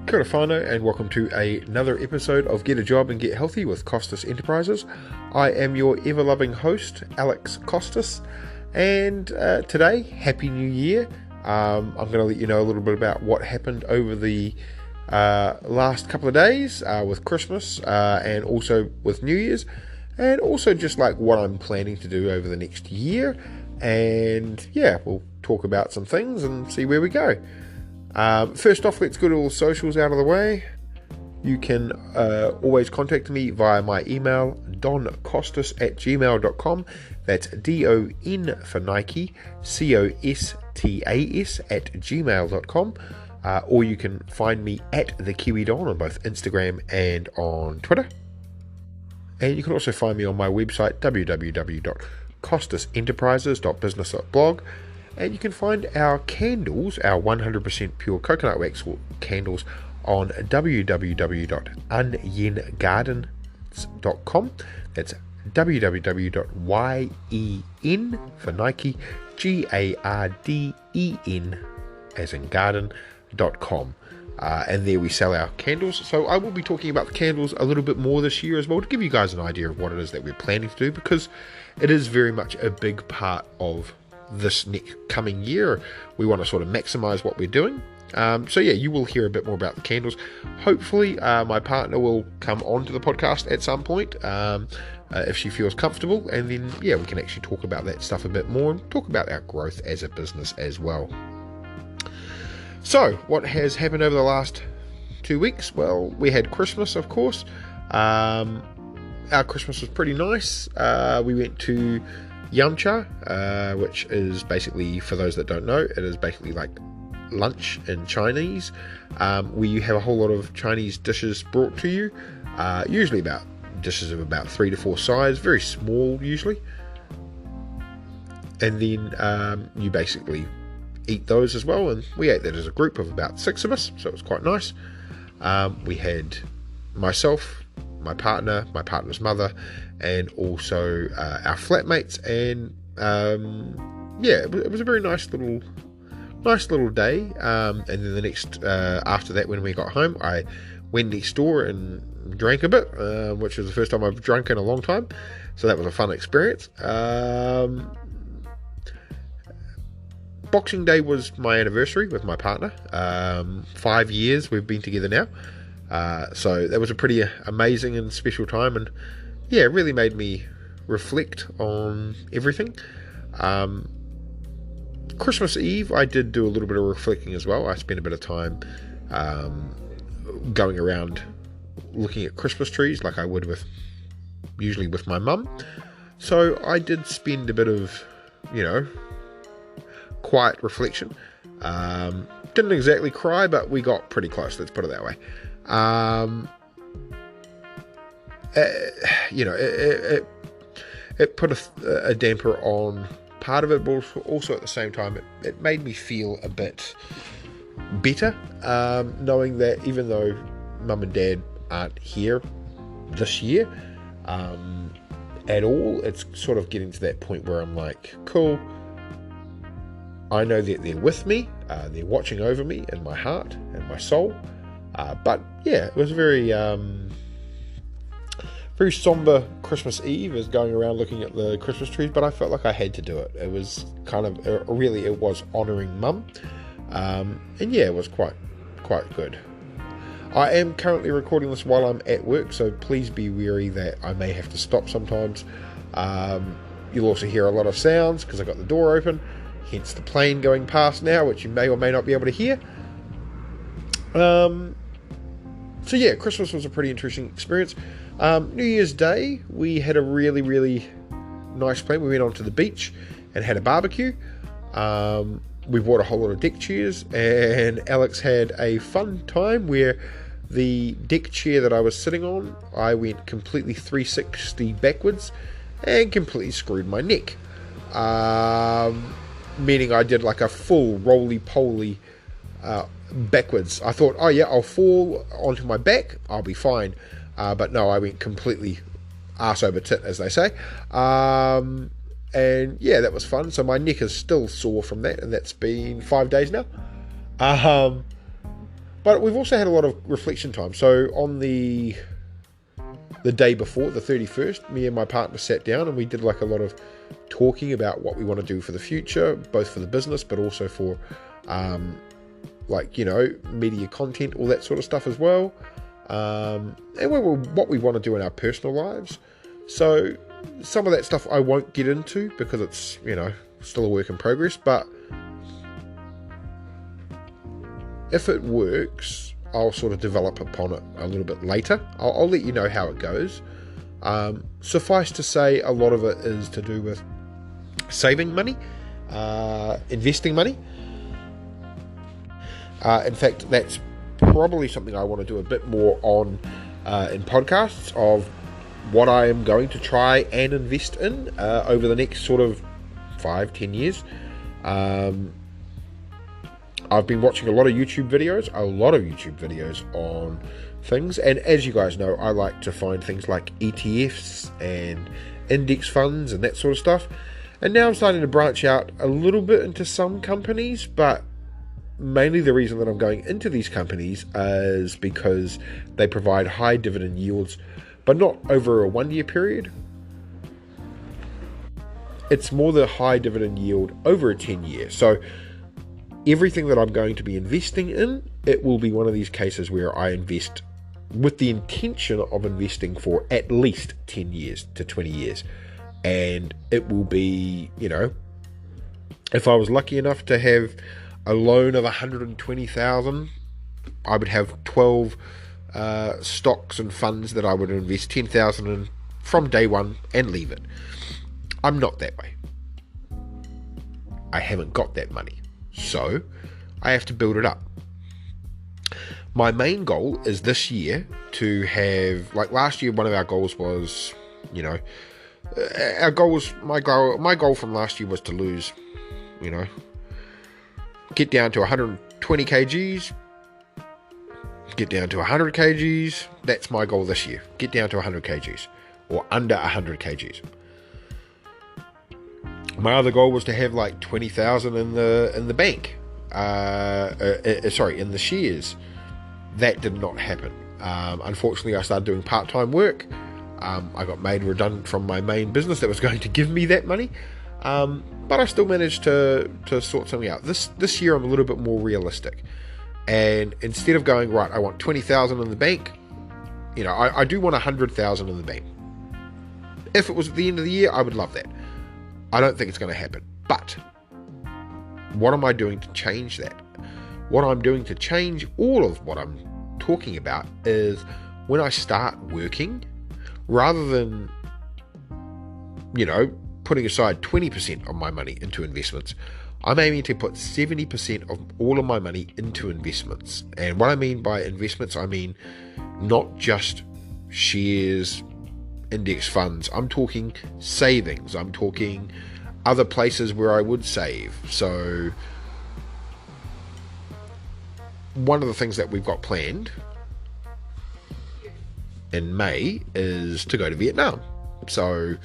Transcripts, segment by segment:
Kia ora whānau, and welcome to another episode of Get a Job and Get Healthy with Costas Enterprises. I am your ever-loving host, Alex Costas, and today, Happy New Year. I'm going to let you know a little bit about what happened over the last couple of days with Christmas and also with New Year's, and also just like what I'm planning to do over the next year. And yeah, we'll talk about some things and see where we go. First off, let's get all the socials out of the way. You can always contact me via my email, doncostas@gmail.com. That's DON for Nike, COSTAS @gmail.com. Or you can find me at the Kiwi Don on both Instagram and on Twitter. And you can also find me on my website, www.costasenterprises.business.blog. And you can find our candles, our 100% pure coconut wax candles, on www.unyenGardens.com. That's www.yen for Nike, GARDEN as in garden.com. And there we sell our candles. So I will be talking about the candles a little bit more this year as well, to give you guys an idea of what it is that we're planning to do, because it is very much a big part of this next coming year. We want to sort of maximize what we're doing. So yeah, you will hear a bit more about the candles. Hopefully my partner will come onto the podcast at some point if she feels comfortable, and then yeah, we can actually talk about that stuff a bit more and talk about our growth as a business as well. So what has happened over the last 2 weeks? Well, we had Christmas, of course. Our Christmas was pretty nice. We went to Yamcha, which is basically, for those that don't know, it is basically like lunch in Chinese, where you have a whole lot of Chinese dishes brought to you, usually about dishes of about 3 to 4 sides, very small usually, and then you basically eat those as well. And we ate that as a group of about 6 of us, so it was quite nice. We had myself, my partner, my partner's mother, and also our flatmates, and yeah, it was a very nice little day. And then the next after that, when we got home, I went next door and drank a bit, which was the first time I've drunk in a long time, so that was a fun experience. Boxing Day was my anniversary with my partner. 5 years we've been together now. So that was a pretty amazing and special time, and yeah, it really made me reflect on everything. Christmas Eve, I did do a little bit of reflecting as well. I spent a bit of time going around looking at Christmas trees like I would usually with my mum. So I did spend a bit of, quiet reflection. Didn't exactly cry, but we got pretty close, let's put it that way. It put a damper on part of it, but also at the same time it made me feel a bit better, knowing that even though mum and dad aren't here this year at all, it's sort of getting to that point where I'm like, cool, I know that they're with me, they're watching over me in my heart and my soul. But yeah, it was a very somber Christmas Eve, as going around looking at the Christmas trees, but I felt like I had to do it. It was kind of, it was honouring mum. And yeah, it was quite good. I am currently recording this while I'm at work, so please be wary that I may have to stop sometimes. You'll also hear a lot of sounds because I got the door open, hence the plane going past now, which you may or may not be able to hear. So yeah, Christmas was a pretty interesting experience. New Year's Day, we had a really, really nice plan. We went onto the beach and had a barbecue. We bought a whole lot of deck chairs, and Alex had a fun time where the deck chair that I was sitting on, I went completely 360 backwards and completely screwed my neck. Meaning I did like a full roly-poly backwards. I thought, oh yeah, I'll fall onto my back, I'll be fine. But no, I went completely arse over tit, as they say. And yeah, that was fun. So my neck is still sore from that, and that's been 5 days now. But we've also had a lot of reflection time. So on the day before, the 31st, me and my partner sat down and we did like a lot of talking about what we want to do for the future, both for the business, but also for media content, all that sort of stuff as well. And what we want to do in our personal lives. So some of that stuff I won't get into because it's, still a work in progress, but if it works, I'll sort of develop upon it a little bit later. I'll let you know how it goes. Suffice to say, a lot of it is to do with saving money, investing money. In fact, that's probably something I want to do a bit more on in podcasts of what I am going to try and invest in over the next sort of 5-10 years. I've been watching a lot of YouTube videos on things, and as you guys know, I like to find things like ETFs and index funds and that sort of stuff. And now I'm starting to branch out a little bit into some companies, but mainly the reason that I'm going into these companies is because they provide high dividend yields, but not over a 1 year period. It's more the high dividend yield over a 10 year. So everything that I'm going to be investing in, it will be one of these cases where I invest with the intention of investing for at least 10 years to 20 years. And it will be, if I was lucky enough to have a loan of 120,000, I would have 12 stocks and funds that I would invest 10,000 in from day one and leave it. I'm not that way. I haven't got that money. So I have to build it up. My main goal is this year to have, like last year, one of our goals was, my goal from last year was to lose, get down to 120 kgs, get down to 100 kgs. That's my goal this year. Get down to 100 kgs or under 100 kgs. My other goal was to have like 20,000 in the bank. In the shares. That did not happen. Unfortunately, I started doing part-time work. I got made redundant from my main business that was going to give me that money. But I still managed to sort something out. This year I'm a little bit more realistic. And instead of going, right, I want 20,000 in the bank, I do want 100,000 in the bank. If it was at the end of the year, I would love that. I don't think it's going to happen. But what am I doing to change that? What I'm doing to change all of what I'm talking about is when I start working, rather than, putting aside 20% of my money into investments, I'm aiming to put 70% of all of my money into investments. And what I mean by investments, I mean not just shares, index funds. I'm talking savings. I'm talking other places where I would save. So one of the things that we've got planned in May is to go to Vietnam. So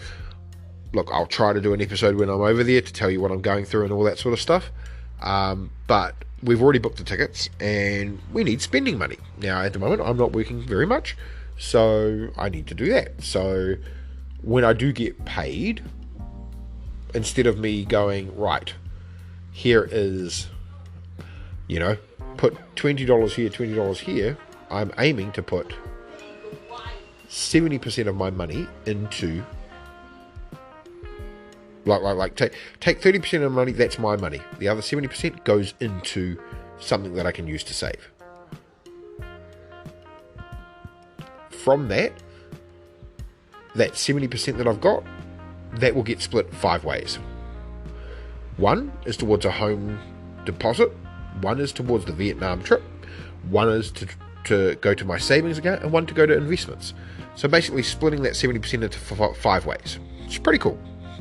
look, I'll try to do an episode when I'm over there to tell you what I'm going through and all that sort of stuff. But we've already booked the tickets and we need spending money. Now, at the moment, I'm not working very much, so I need to do that. So when I do get paid, instead of me going, right, here is, put $20 here, $20 here, I'm aiming to put 70% of my money into, take 30% of money, that's my money. The other 70% goes into something that I can use to save. From that 70% that I've got, that will get split 5 ways. One is towards a home deposit, one is towards the Vietnam trip, one is to go to my savings account, and one to go to investments. So basically splitting that 70% into 5 ways. It's pretty cool,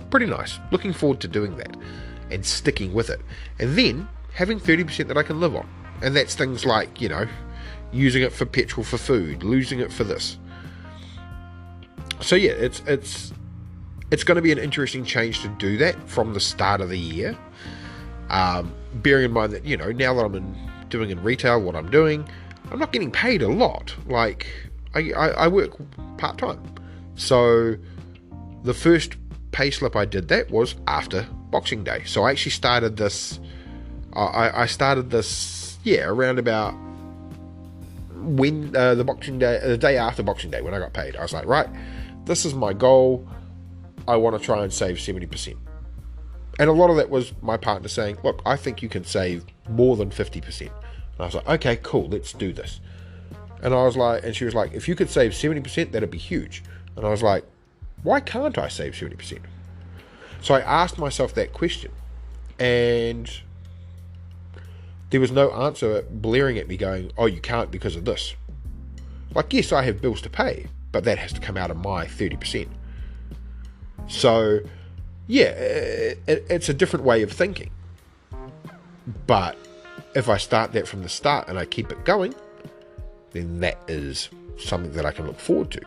pretty nice. Looking forward to doing that and sticking with it. And then having 30% that I can live on. And that's things like, using it for petrol for food, losing it for this. So yeah, it's going to be an interesting change to do that from the start of the year. Bearing in mind that, now that I'm doing in retail what I'm doing, I'm not getting paid a lot. Like, I work part-time. So the first pay slip I did that was after Boxing Day. So I actually started this, I started this, around about when the Boxing Day, the day after Boxing Day when I got paid. I was like, right, this is my goal. I want to try and save 70%. And a lot of that was my partner saying, look, I think you can save more than 50%. And I was like, okay, cool, let's do this. And I was like, and she was like, if you could save 70%, that'd be huge. And I was like, why can't I save 70%? So I asked myself that question, and there was no answer blaring at me going, oh, you can't because of this. Like, yes, I have bills to pay, but that has to come out of my 30%. So, yeah, it's a different way of thinking. But if I start that from the start and I keep it going, then that is something that I can look forward to.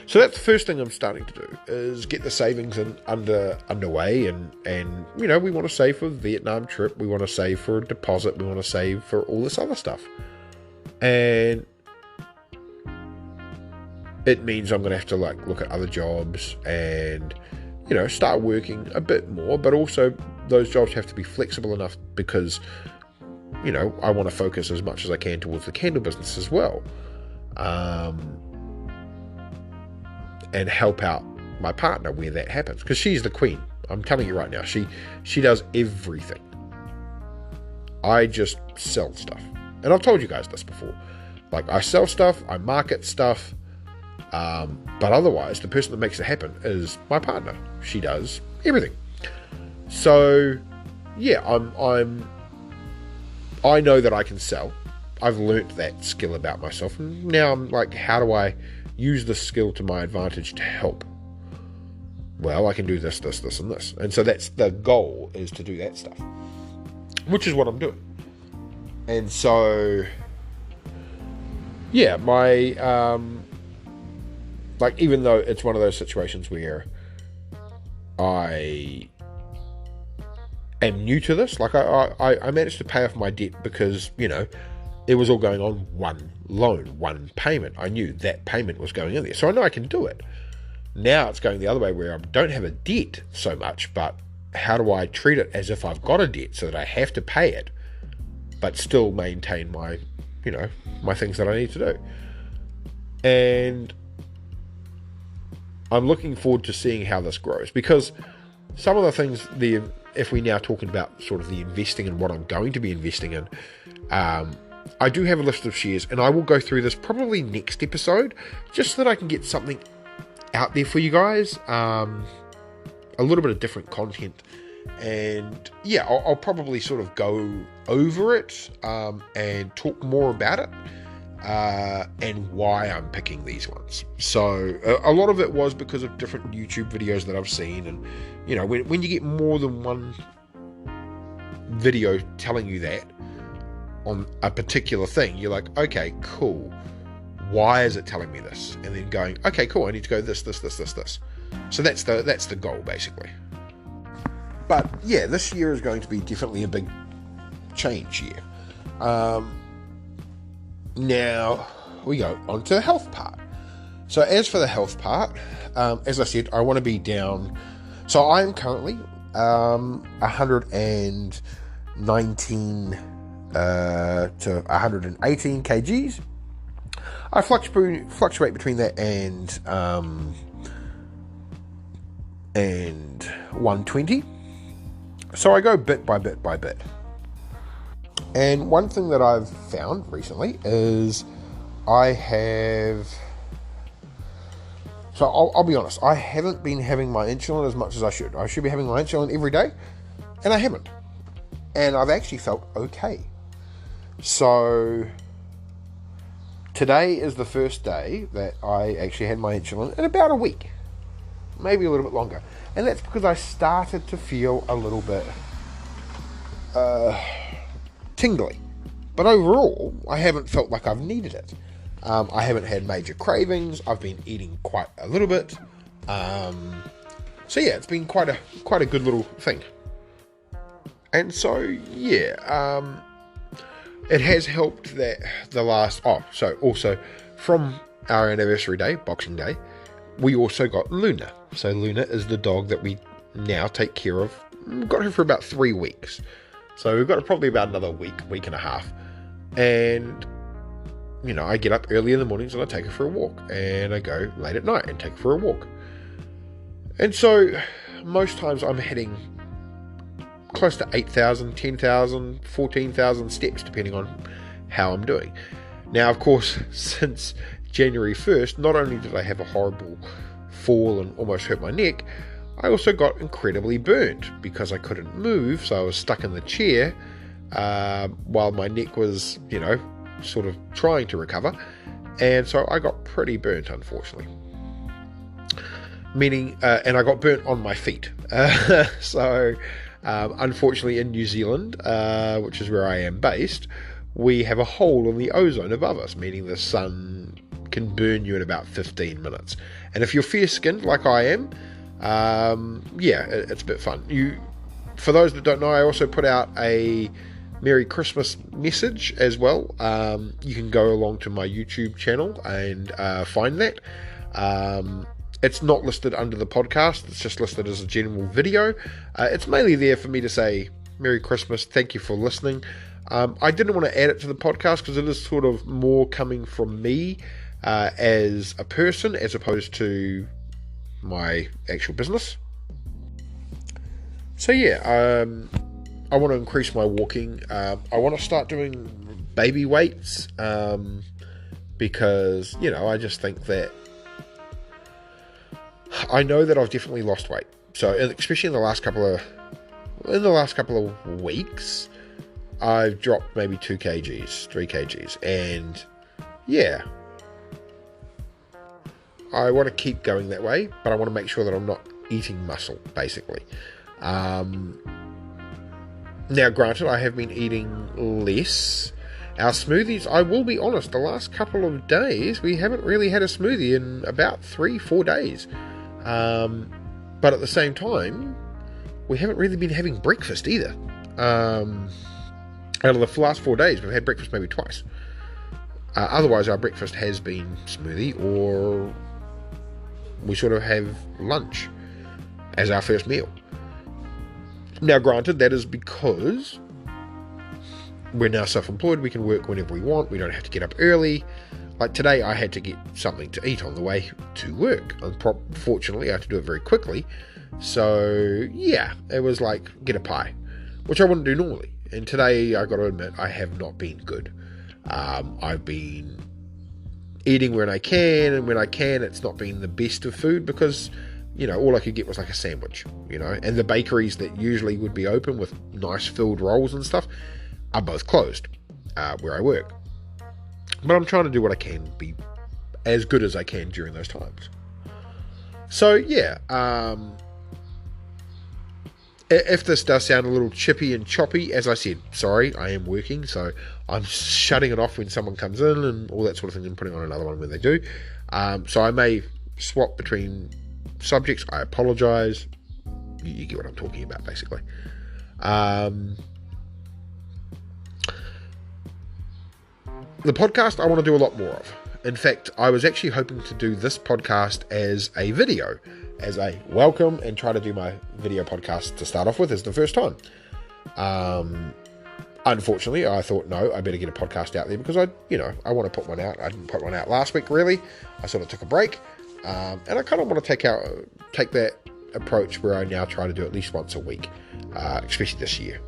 So that's the first thing I'm starting to do, is get the savings underway, and you know, we want to save for the Vietnam trip, we want to save for a deposit, we want to save for all this other stuff. And it means I'm going to have to like look at other jobs and, you know, start working a bit more, but also those jobs have to be flexible enough because, you know, I want to focus as much as I can towards the candle business as well. And help out my partner where that happens, because she's the queen. I'm telling you right now, she does everything. I just sell stuff, and I've told you guys this before. Like, I sell stuff, I market stuff, but otherwise the person that makes it happen is my partner. She does everything. So yeah, I know that I can sell. I've learnt that skill about myself, and now I'm like, how do I use this skill to my advantage to help? Well, I can do this, this, this, and this. And so that's the goal, is to do that stuff, which is what I'm doing. And so, yeah, my, like, even though it's one of those situations where I am new to this, like, I managed to pay off my debt because, you know, it was all going on one loan, one payment. I knew that payment was going in there, so I know I can do it. Now it's going the other way, where I don't have a debt so much, but how do I treat it as if I've got a debt so that I have to pay it, but still maintain my, you know, my things that I need to do. And I'm looking forward to seeing how this grows, because some of the things, if we're now talking about sort of the investing and what I'm going to be investing in, I do have a list of shares, and I will go through this probably next episode, just so that I can get something out there for you guys, a little bit of different content. And yeah, I'll probably sort of go over it and talk more about it, and why I'm picking these ones. So a lot of it was because of different YouTube videos that I've seen, and you know, when you get more than one video telling you that on a particular thing, you're like, okay, cool, why is it telling me this? And then going, okay, cool, I need to go this. So that's the goal, basically. But yeah, this year is going to be definitely a big change year. Now we go on to the health part. So as for the health part, as I said, I want to be down. So I am currently 119 to 118 kgs. I fluctuate between that and 120. So I go bit by bit by bit. And one thing that I've found recently is I'll be honest, I haven't been having my insulin as much as I should. I should be having my insulin every day, and I haven't. And I've actually felt okay. So today is the first day that I actually had my insulin in about a week, maybe a little bit longer. And that's because I started to feel a little bit tingly. But overall, I haven't felt like I've needed it. I haven't had major cravings. I've been eating quite a little bit. So yeah, it's been quite a good little thing. And so yeah, it has helped that also from our anniversary day, Boxing Day, we also got Luna. So Luna is the dog that we now take care of. We've got her for about 3 weeks. So we've got her probably about another week and a half. And, I get up early in the mornings and I take her for a walk. And I go late at night and take her for a walk. And so most times I'm hitting close to 8,000, 10,000, 14,000 steps, depending on how I'm doing. Now, of course, since January 1st, not only did I have a horrible fall and almost hurt my neck, I also got incredibly burnt because I couldn't move, so I was stuck in the chair while my neck was, sort of trying to recover, and so I got pretty burnt, unfortunately. And I got burnt on my feet. So, unfortunately, in New Zealand, which is where I am based, we have a hole in the ozone above us, meaning the sun can burn you in about 15 minutes. And if you're fair-skinned like I am, it's a bit fun. For those that don't know, I also put out a Merry Christmas message as well. You can go along to my YouTube channel and find that. It's not listed under the podcast. It's just listed as a general video. It's mainly there for me to say Merry Christmas, thank you for listening. I didn't want to add it to the podcast because it is sort of more coming from me as a person as opposed to my actual business. So I want to increase my walking. I want to start doing baby weights because I just think that I know that I've definitely lost weight. So especially in the last couple of weeks, I've dropped maybe 2 kgs, 3 kgs, and I want to keep going that way, but I want to make sure that I'm not eating muscle, basically. Now, granted, I have been eating less. Our smoothies, I will be honest, the last couple of days, we haven't really had a smoothie in about 3-4 days. But at the same time, we haven't really been having breakfast either. Out of the last 4 days, we've had breakfast maybe twice. Otherwise, our breakfast has been smoothie, or we sort of have lunch as our first meal. Now, granted, that is because we're now self-employed. We can work whenever we want. We don't have to get up early. Like today, I had to get something to eat on the way to work. Unfortunately, I had to do it very quickly. So, it was like, get a pie, which I wouldn't do normally. And today, I got to admit, I have not been good. I've been eating when I can, and when I can, it's not been the best of food because, all I could get was like a sandwich, and the bakeries that usually would be open with nice filled rolls and stuff are both closed where I work. But I'm trying to do what I can, be as good as I can during those times. So, if this does sound a little chippy and choppy, as I said, sorry, I am working, so I'm shutting it off when someone comes in and all that sort of thing and putting on another one when they do. So I may swap between subjects. I apologise. You get what I'm talking about, basically. The podcast I want to do a lot more of. In fact, I was actually hoping to do this podcast as a video, as a welcome, and try to do my video podcast to start off with as the first time. Unfortunately, I thought, no, I better get a podcast out there because I want to put one out. I didn't put one out last week, really. I sort of took a break. And I kind of want to take that approach where I now try to do at least once a week, especially this year.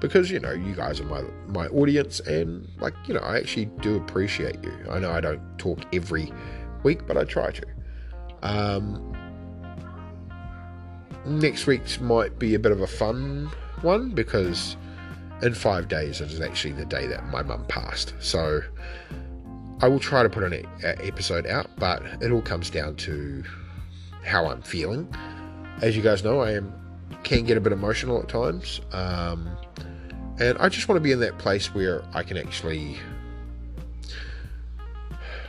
Because, you guys are my audience, and, I actually do appreciate you. I know I don't talk every week, but I try to. Next week's might be a bit of a fun one, because in 5 days it is actually the day that my mum passed. So I will try to put an episode out, but it all comes down to how I'm feeling. As you guys know, I can get a bit emotional at times. And I just want to be in that place where I can actually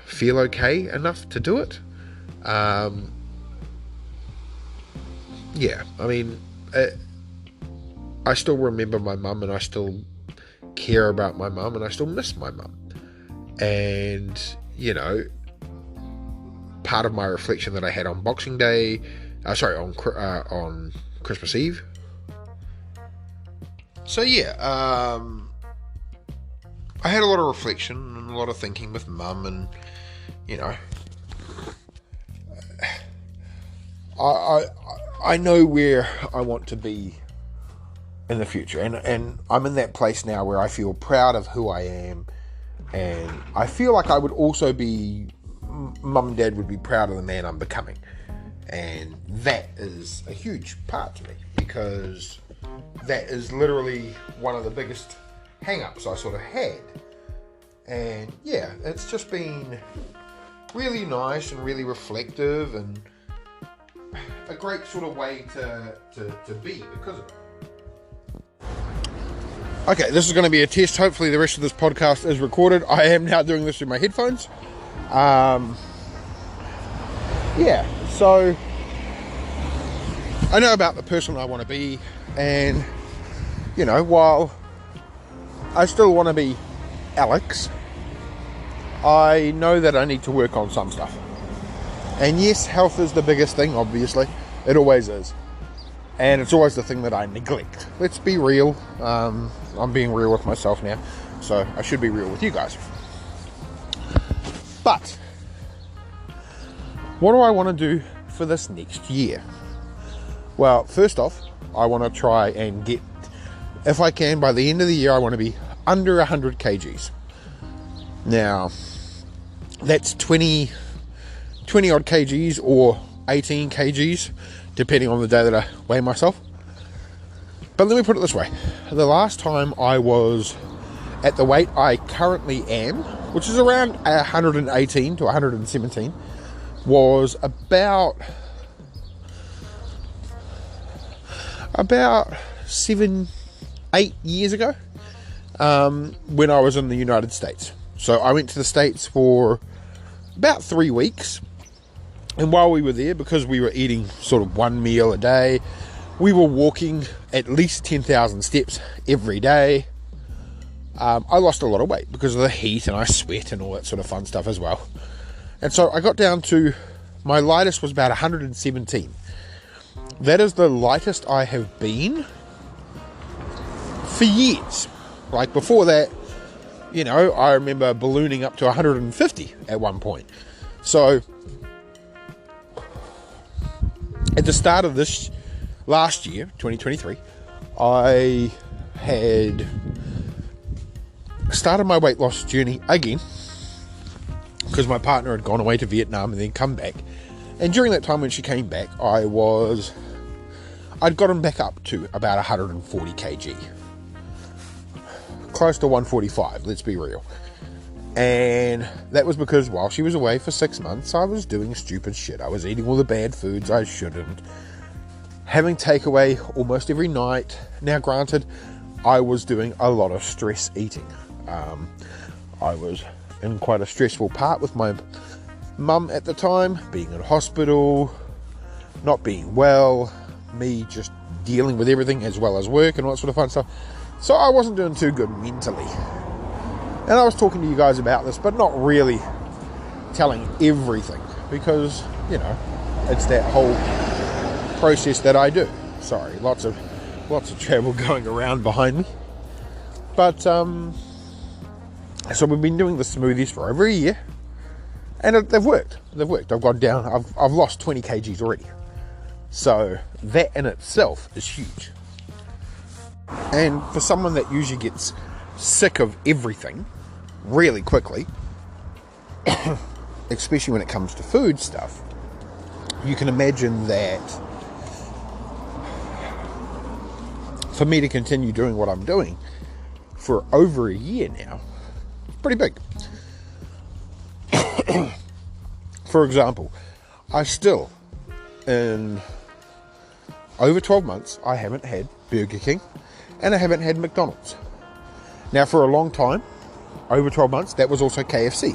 feel okay enough to do it. I still remember my mum, and I still care about my mum, and I still miss my mum. And, you know, part of my reflection that I had on Boxing Day, on Christmas Eve. So yeah, I had a lot of reflection and a lot of thinking with mum, and, you know, I know where I want to be in the future, and I'm in that place now where I feel proud of who I am, and I feel like I would also be, mum and dad would be proud of the man I'm becoming, and that is a huge part to me, because that is literally one of the biggest hang-ups I sort of had. And yeah, it's just been really nice and really reflective, and a great sort of way to be because of it. Okay, this is going to be a test. Hopefully the rest of this podcast is recorded. I am now doing this with my headphones. Yeah, so I know about the person I want to be, and, you know, while I still want to be Alex, I know that I need to work on some stuff. And yes, health is the biggest thing, obviously. It always is. And it's always the thing that I neglect. Let's be real. I'm being real with myself now, so I should be real with you guys. But what do I want to do for this next year? Well, first off, I want to try and get, if I can, by the end of the year, I want to be under 100 kgs. Now, that's 20 odd kgs or 18 kgs, depending on the day that I weigh myself. But let me put it this way. The last time I was at the weight I currently am, which is around 118 to 117, was about 7-8 years ago, when I was in the United States. So I went to the States for about 3 weeks, and while we were there, because we were eating sort of one meal a day, we were walking at least 10,000 steps every day. I lost a lot of weight because of the heat, and I sweat and all that sort of fun stuff as well. And so I got down to, my lightest was about 117. That is the lightest I have been for years. Like before that, you know, I remember ballooning up to 150 at one point. So at the start of this last year, 2023, I had started my weight loss journey again, because my partner had gone away to Vietnam and then come back. And during that time when she came back, I'd gotten back up to about 140 kg. Close to 145, let's be real. And that was because while she was away for 6 months, I was doing stupid shit. I was eating all the bad foods I shouldn't, having takeaway almost every night. Now granted, I was doing a lot of stress eating. I was in quite a stressful part with my mum at the time, being in hospital, not being well, me just dealing with everything as well as work and all that sort of fun stuff. So I wasn't doing too good mentally. And I was talking to you guys about this, but not really telling everything, because, you know, it's that whole process that I do. Sorry, lots of travel going around behind me. But so we've been doing the smoothies for over a year, and they've worked. I've gone down. I've lost 20 kgs already. So that in itself is huge. And for someone that usually gets sick of everything really quickly, especially when it comes to food stuff, you can imagine that for me to continue doing what I'm doing for over a year now, it's pretty big. For example, I still, in over 12 months, I haven't had Burger King and I haven't had McDonald's. Now, for a long time, over 12 months, that was also KFC.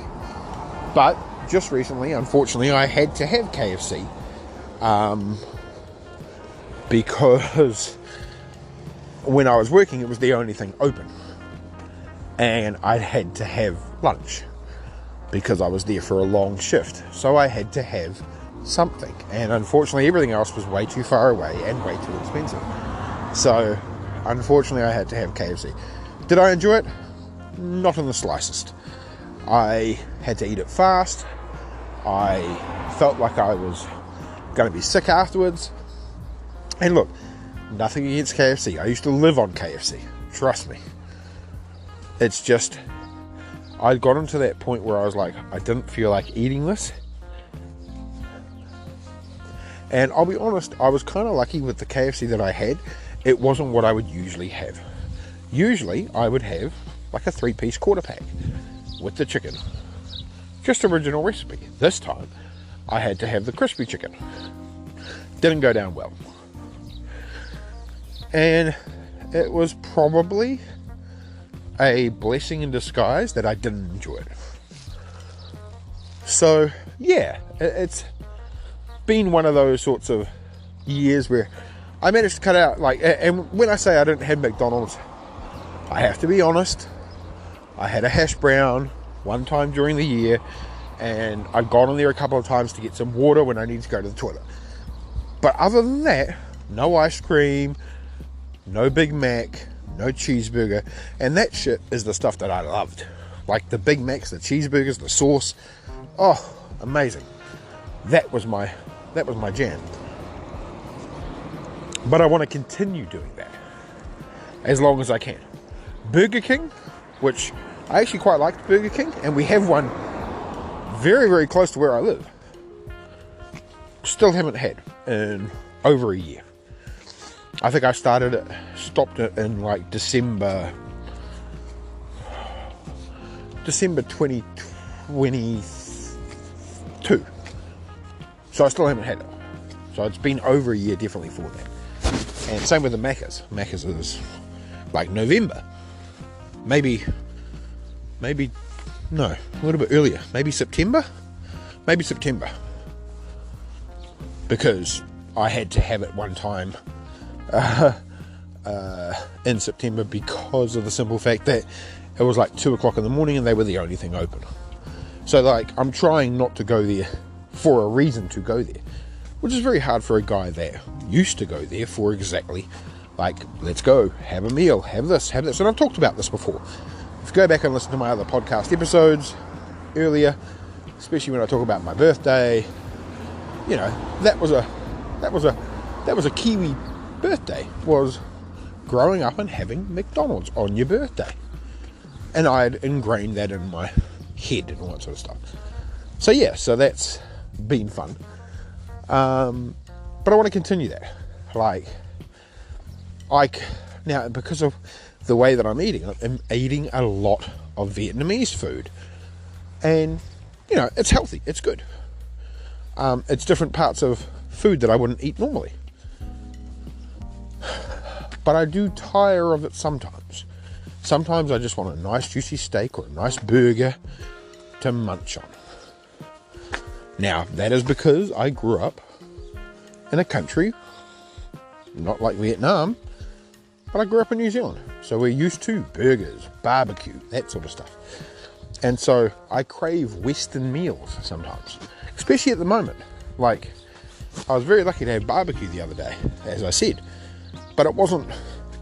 But just recently, unfortunately, I had to have KFC because when I was working, it was the only thing open. And I had to have lunch because I was there for a long shift. So I had to have something. And unfortunately, everything else was way too far away and way too expensive. So, unfortunately, I had to have KFC. Did I enjoy it? Not in the slightest. I had to eat it fast. I felt like I was going to be sick afterwards. And look, nothing against KFC. I used to live on KFC. Trust me. It's just, I'd gotten to that point where I was like, I didn't feel like eating this. And I'll be honest, I was kind of lucky with the KFC that I had. It wasn't what I would usually have. Usually, I would have like a 3-piece quarter pack with the chicken. Just original recipe. This time, I had to have the crispy chicken. Didn't go down well. And it was probably a blessing in disguise that I didn't enjoy it. So, yeah, it's been one of those sorts of years where I managed to cut out, like, and when I say I didn't have McDonald's, I have to be honest, I had a hash brown one time during the year, and I'd gone in there a couple of times to get some water when I needed to go to the toilet. But other than that, no ice cream, no Big Mac, no cheeseburger, and that shit is the stuff that I loved. Like the Big Macs, the cheeseburgers, the sauce. Oh, amazing. That was my jam. But I want to continue doing that as long as I can. Burger King, which I actually quite liked Burger King, and we have one very, very close to where I live. Still haven't had in over a year. I think I stopped it in like December 2022. So I still haven't had it. So it's been over a year definitely for that. And same with the Macca's. Macca's is like November. Maybe, no, a little bit earlier. Maybe September? Maybe September. Because I had to have it one time in September because of the simple fact that it was like 2 o'clock in the morning and they were the only thing open. So like, I'm trying not to go there for a reason to go there, which is very hard for a guy that used to go there for exactly like, let's go, have a meal, have this. And I've talked about this before. If you go back and listen to my other podcast episodes earlier, especially when I talk about my birthday, you know, that was a Kiwi birthday, was growing up and having McDonald's on your birthday. And I had ingrained that in my head and all that sort of stuff. So yeah, so that's been fun. But I want to continue that. Now, because of the way that I'm eating a lot of Vietnamese food. And, you know, it's healthy, it's good. It's different parts of food that I wouldn't eat normally. But I do tire of it sometimes. Sometimes I just want a nice juicy steak or a nice burger to munch on. Now, that is because I grew up in a country, not like Vietnam, but I grew up in New Zealand. So we're used to burgers, barbecue, that sort of stuff. And so I crave Western meals sometimes, especially at the moment. Like, I was very lucky to have barbecue the other day, as I said, but it wasn't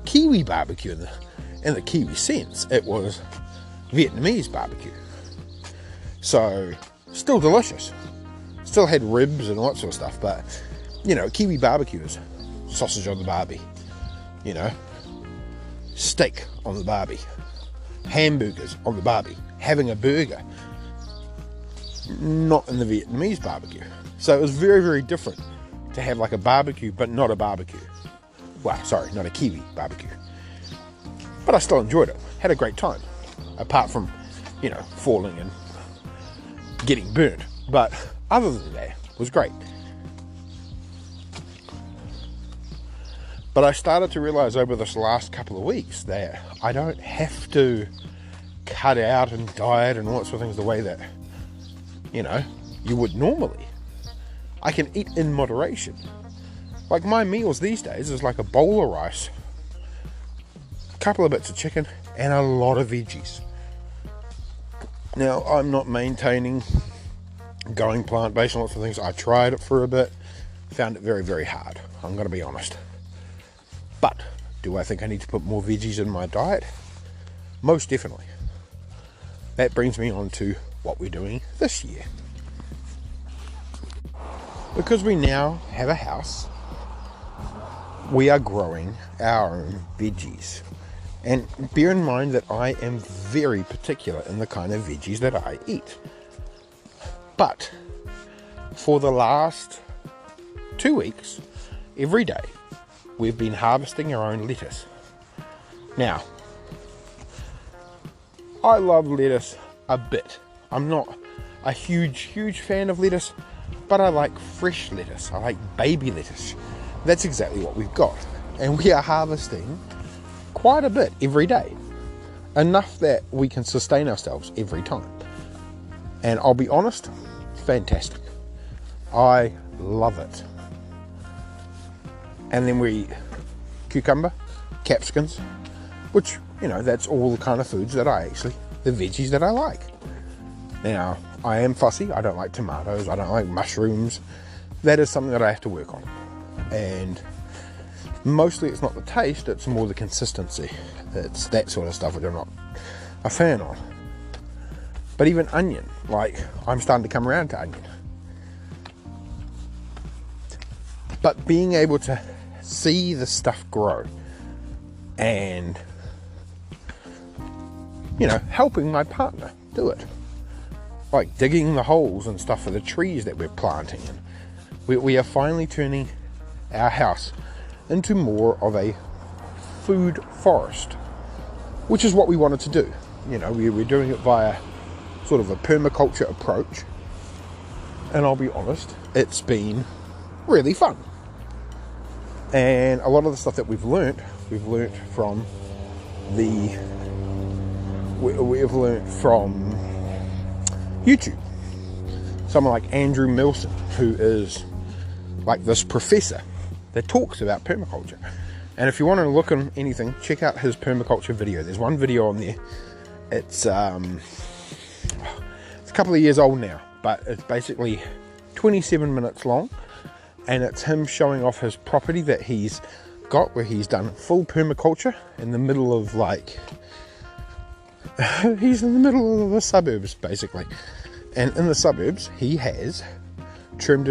Kiwi barbecue in the Kiwi sense. It was Vietnamese barbecue. So, still delicious. Still had ribs and all that sort of stuff, but, you know, Kiwi barbecue is sausage on the barbie, you know, steak on the barbie, hamburgers on the barbie, having a burger, not in the Vietnamese barbecue. So it was very, very different to have like a barbecue, but not a barbecue. Well, sorry, not a Kiwi barbecue. But I still enjoyed it, had a great time, apart from, you know, falling and getting burnt. But other than that, it was great. But I started to realize over this last couple of weeks that I don't have to cut out and diet and all that sort of things the way that, you know, you would normally. I can eat in moderation. Like my meals these days is like a bowl of rice, a couple of bits of chicken, and a lot of veggies. Now, I'm not maintaining going plant-based and lots of things. I tried it for a bit, found it very, very hard. I'm going to be honest. But do I think I need to put more veggies in my diet? Most definitely. That brings me on to what we're doing this year. Because we now have a house, we are growing our own veggies. And bear in mind that I am very particular in the kind of veggies that I eat. But for the last 2 weeks, every day, we've been harvesting our own lettuce. Now, I love lettuce a bit. I'm not a huge fan of lettuce, but I like fresh lettuce. I like baby lettuce. That's exactly what we've got. And we are harvesting quite a bit every day. Enough that we can sustain ourselves every time. And I'll be honest, fantastic. I love it. And then we eat cucumber, capsicums, which, you know, that's all the kind of foods that the veggies that I like. Now, I am fussy. I don't like tomatoes. I don't like mushrooms. That is something that I have to work on. And mostly it's not the taste, it's more the consistency. It's that sort of stuff which I'm not a fan of. But even onion, like, I'm starting to come around to onion. But being able to see the stuff grow and, you know, helping my partner do it. Like digging the holes and stuff for the trees that we're planting. And we are finally turning our house into more of a food forest, which is what we wanted to do. You know, we're doing it via sort of a permaculture approach. And I'll be honest, it's been really fun. And a lot of the stuff that we've learnt from YouTube. Someone like Andrew Milson, who is like this professor that talks about permaculture. And if you want to look on anything, check out his permaculture video. There's one video on there. It's a couple of years old now, but it's basically 27 minutes long. And it's him showing off his property that he's got, where he's done full permaculture in the middle of, like, he's in the middle of the suburbs, basically. And in the suburbs, he has turned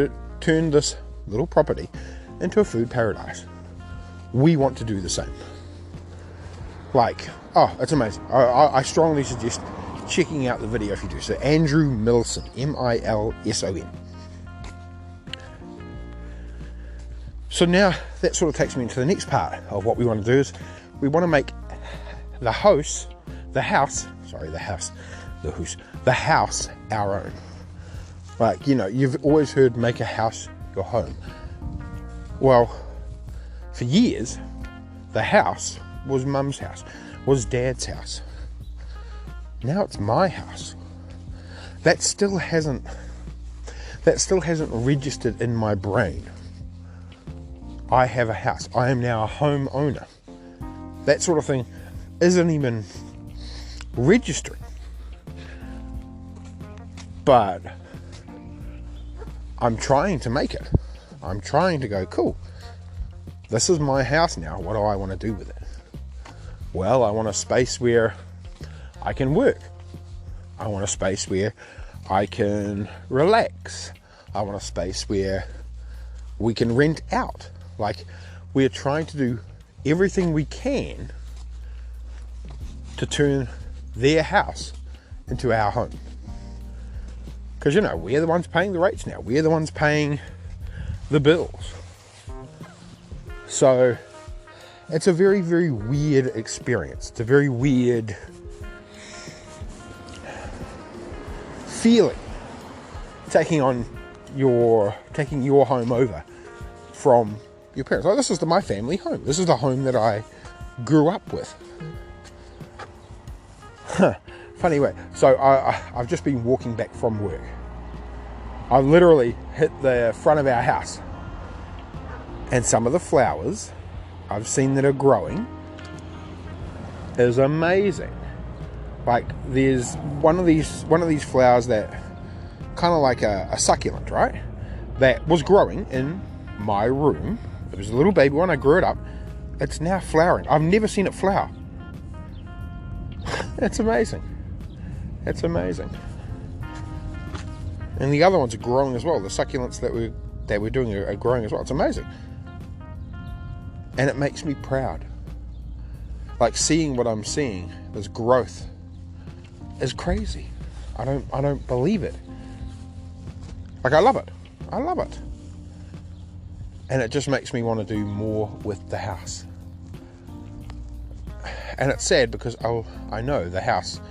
this little property into a food paradise. We want to do the same. Like, oh, it's amazing. I strongly suggest checking out the video if you do. So Andrew Milson, Milson. So now that sort of takes me into the next part of what we want to do is we want to make the house our own. Like, you know, you've always heard make a house your home. Well, for years, the house was Mum's house, was Dad's house. Now it's my house. That still hasn't registered in my brain. I have a house. I am now a home owner. That sort of thing isn't even registering. But I'm trying to make it. I'm trying to go, cool, this is my house now. What do I want to do with it? Well, I want a space where I can work. I want a space where I can relax. I want a space where we can rent out. Like, we're trying to do everything we can to turn their house into our home. Because, you know, we're the ones paying the rates now. We're the ones paying the bills. So, it's a very, very weird experience. It's a very weird feeling. Taking your home over from your parents. Like, this is my family home. This is the home that I grew up with. Funny way. So I've just been walking back from work. I literally hit the front of our house, and some of the flowers I've seen that are growing is amazing. Like, there's one of these flowers that kind of like a succulent, right? That was growing in my room. It was a little baby one. I grew it up. It's now flowering. I've never seen it flower. It's amazing. It's amazing. And the other ones are growing as well. The succulents that we're doing are growing as well. It's amazing. And it makes me proud. Like, seeing what I'm seeing, this growth, is crazy. I don't believe it. Like, I love it. I love it. And it just makes me want to do more with the house. And it's sad because I know the house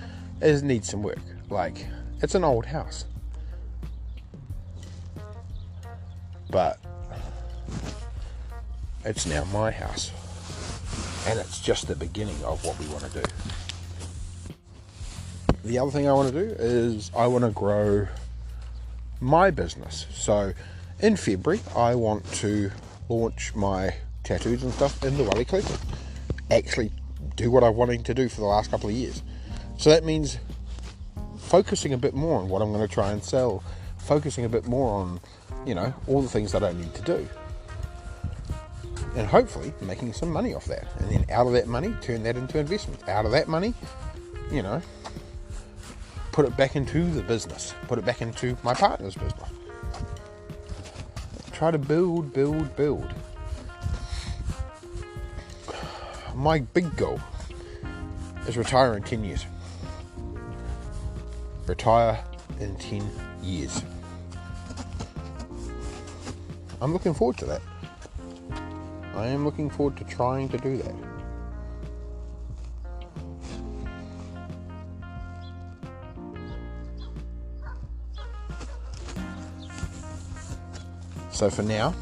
needs some work. Like, it's an old house. But it's now my house. And it's just the beginning of what we want to do. The other thing I want to do is I want to grow my business. So in February, I want to launch my tattoos and stuff in the Wally Collective. Actually do what I've wanted to do for the last couple of years. So that means focusing a bit more on what I'm going to try and sell, focusing a bit more on, all the things that I need to do. And hopefully making some money off that. And then out of that money, turn that into investments. Out of that money, put it back into the business. Put it back into my partner's business. Try to build. My big goal is retire in 10 years. Retire in 10 years. I'm looking forward to that. I am looking forward to trying to do that. So for now,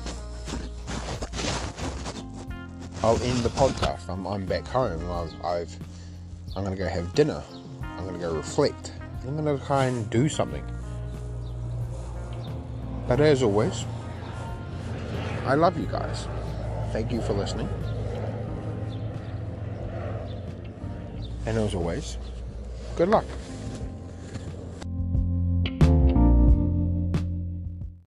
I'll end the podcast. I'm back home. I'm going to go have dinner. I'm going to go reflect. I'm going to try and do something. But as always, I love you guys. Thank you for listening. And as always, good luck.